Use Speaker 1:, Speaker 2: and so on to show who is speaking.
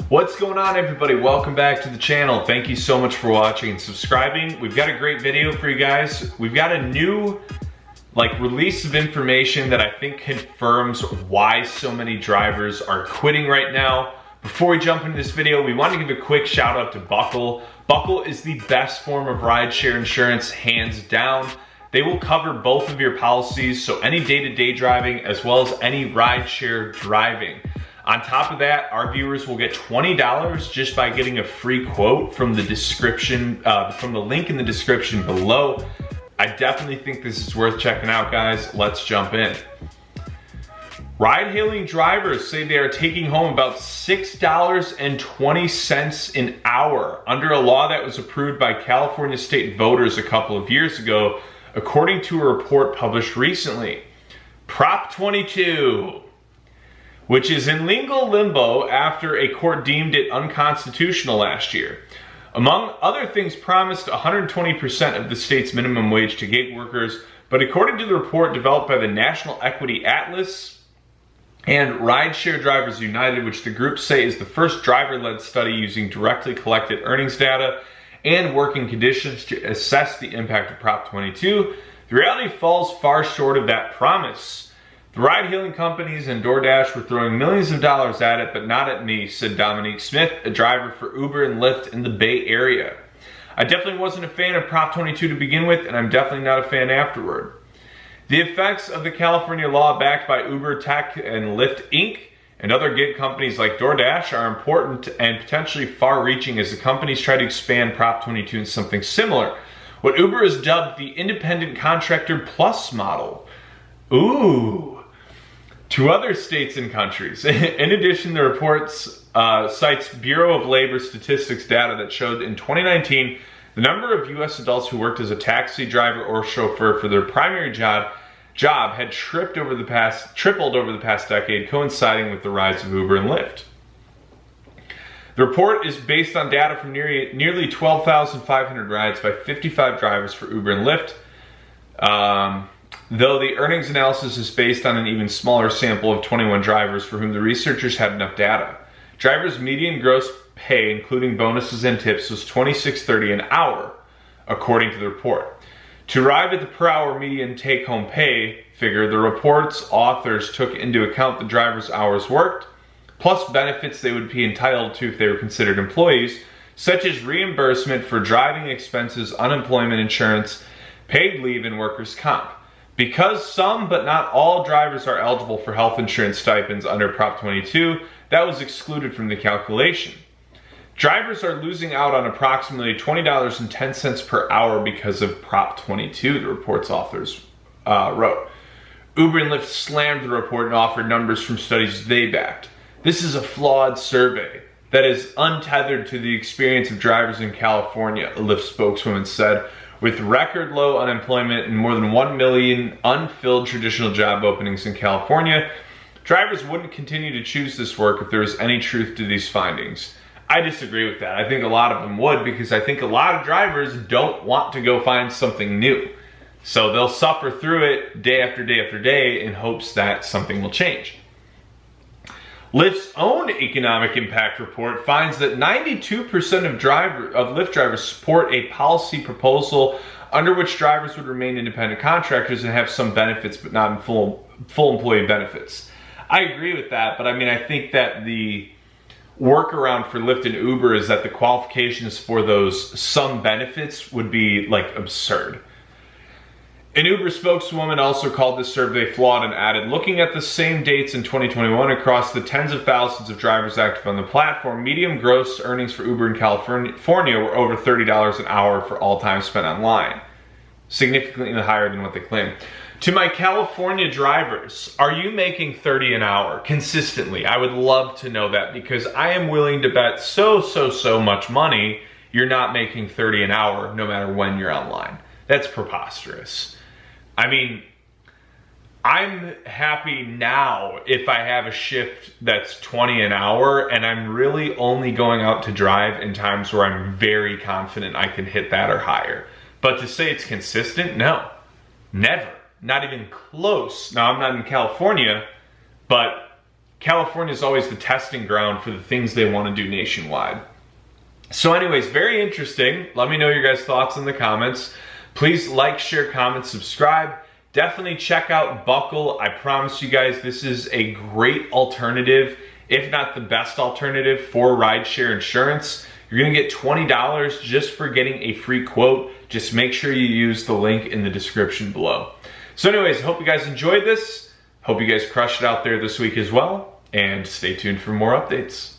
Speaker 1: What's going on, everybody? Welcome back to the channel. Thank you so much for watching and subscribing. We've got a great video for you guys. We've got a new release of information that I think confirms why so many drivers are quitting right now. Before we jump into this video, we want to give a quick shout out to Buckle. Buckle is the best form of rideshare insurance, hands down. They will cover both of your policies, so any day-to-day driving as well as any rideshare driving. On top of that, our viewers will get $20 just by getting a free quote from the description, from the link in the description below. I definitely think this is worth checking out, guys. Let's jump in. Ride-hailing drivers say they are taking home about $6.20 an hour under a law that was approved by California state voters a couple of years ago, according to a report published recently. Prop 22. Which is in legal limbo after a court deemed it unconstitutional last year. Among other things, promised 120% of the state's minimum wage to gig workers, but according to the report developed by the National Equity Atlas and Rideshare Drivers United, which the groups say is the first driver-led study using directly collected earnings data and working conditions to assess the impact of Prop 22, the reality falls far short of that promise. The ride-hailing companies and DoorDash were throwing millions of dollars at it, but not at me, said Dominique Smith, a driver for Uber and Lyft in the Bay Area. I definitely wasn't a fan of Prop 22 to begin with, and I'm definitely not a fan afterward. The effects of the California law backed by Uber, Tech, and Lyft Inc. and other gig companies like DoorDash are important and potentially far-reaching as the companies try to expand Prop 22 into something similar. What Uber has dubbed the Independent Contractor Plus model. Ooh. To other states and countries. In addition, the report cites Bureau of Labor Statistics data that showed in 2019, the number of U.S. adults who worked as a taxi driver or chauffeur for their primary job had tripled over the past decade, coinciding with the rise of Uber and Lyft. The report is based on data from nearly 12,500 rides by 55 drivers for Uber and Lyft. Though the earnings analysis is based on an even smaller sample of 21 drivers for whom the researchers had enough data. Drivers' median gross pay, including bonuses and tips, was $26.30 an hour, according to the report. To arrive at the per hour median take-home pay figure, the report's authors took into account the drivers' hours worked, plus benefits they would be entitled to if they were considered employees, such as reimbursement for driving expenses, unemployment insurance, paid leave, and workers' comp. Because some, but not all, drivers are eligible for health insurance stipends under Prop 22, that was excluded from the calculation. Drivers are losing out on approximately $20.10 per hour because of Prop 22, the report's authors wrote. Uber and Lyft slammed the report and offered numbers from studies they backed. This is a flawed survey that is untethered to the experience of drivers in California, a Lyft spokeswoman said. With record low unemployment and more than 1 million unfilled traditional job openings in California, drivers wouldn't continue to choose this work if there was any truth to these findings. I disagree with that. I think a lot of them would, because I think a lot of drivers don't want to go find something new. So they'll suffer through it day after day after day in hopes that something will change. Lyft's own economic impact report finds that 92% of Lyft drivers support a policy proposal under which drivers would remain independent contractors and have some benefits but not in full employee benefits. I agree with that, but I mean, I think that the workaround for Lyft and Uber is that the qualifications for those some benefits would be absurd. An Uber spokeswoman also called this survey flawed and added, looking at the same dates in 2021 across the tens of thousands of drivers active on the platform, median gross earnings for Uber in California were over $30 an hour for all time spent online, significantly higher than what they claim. To my California drivers, are you making $30 an hour consistently? I would love to know that, because I am willing to bet so much money you're not making $30 an hour no matter when you're online. That's preposterous. I mean, I'm happy now if I have a shift that's $20 an hour and I'm really only going out to drive in times where I'm very confident I can hit that or higher. But to say it's consistent, no, never, not even close. Now, I'm not in California, but California is always the testing ground for the things they want to do nationwide. So anyways, very interesting. Let me know your guys' thoughts in the comments. Please like, share, comment, subscribe. Definitely check out Buckle. I promise you guys, this is a great alternative, if not the best alternative for rideshare insurance. You're gonna get $20 just for getting a free quote. Just make sure you use the link in the description below. So anyways, hope you guys enjoyed this. Hope you guys crushed it out there this week as well. And stay tuned for more updates.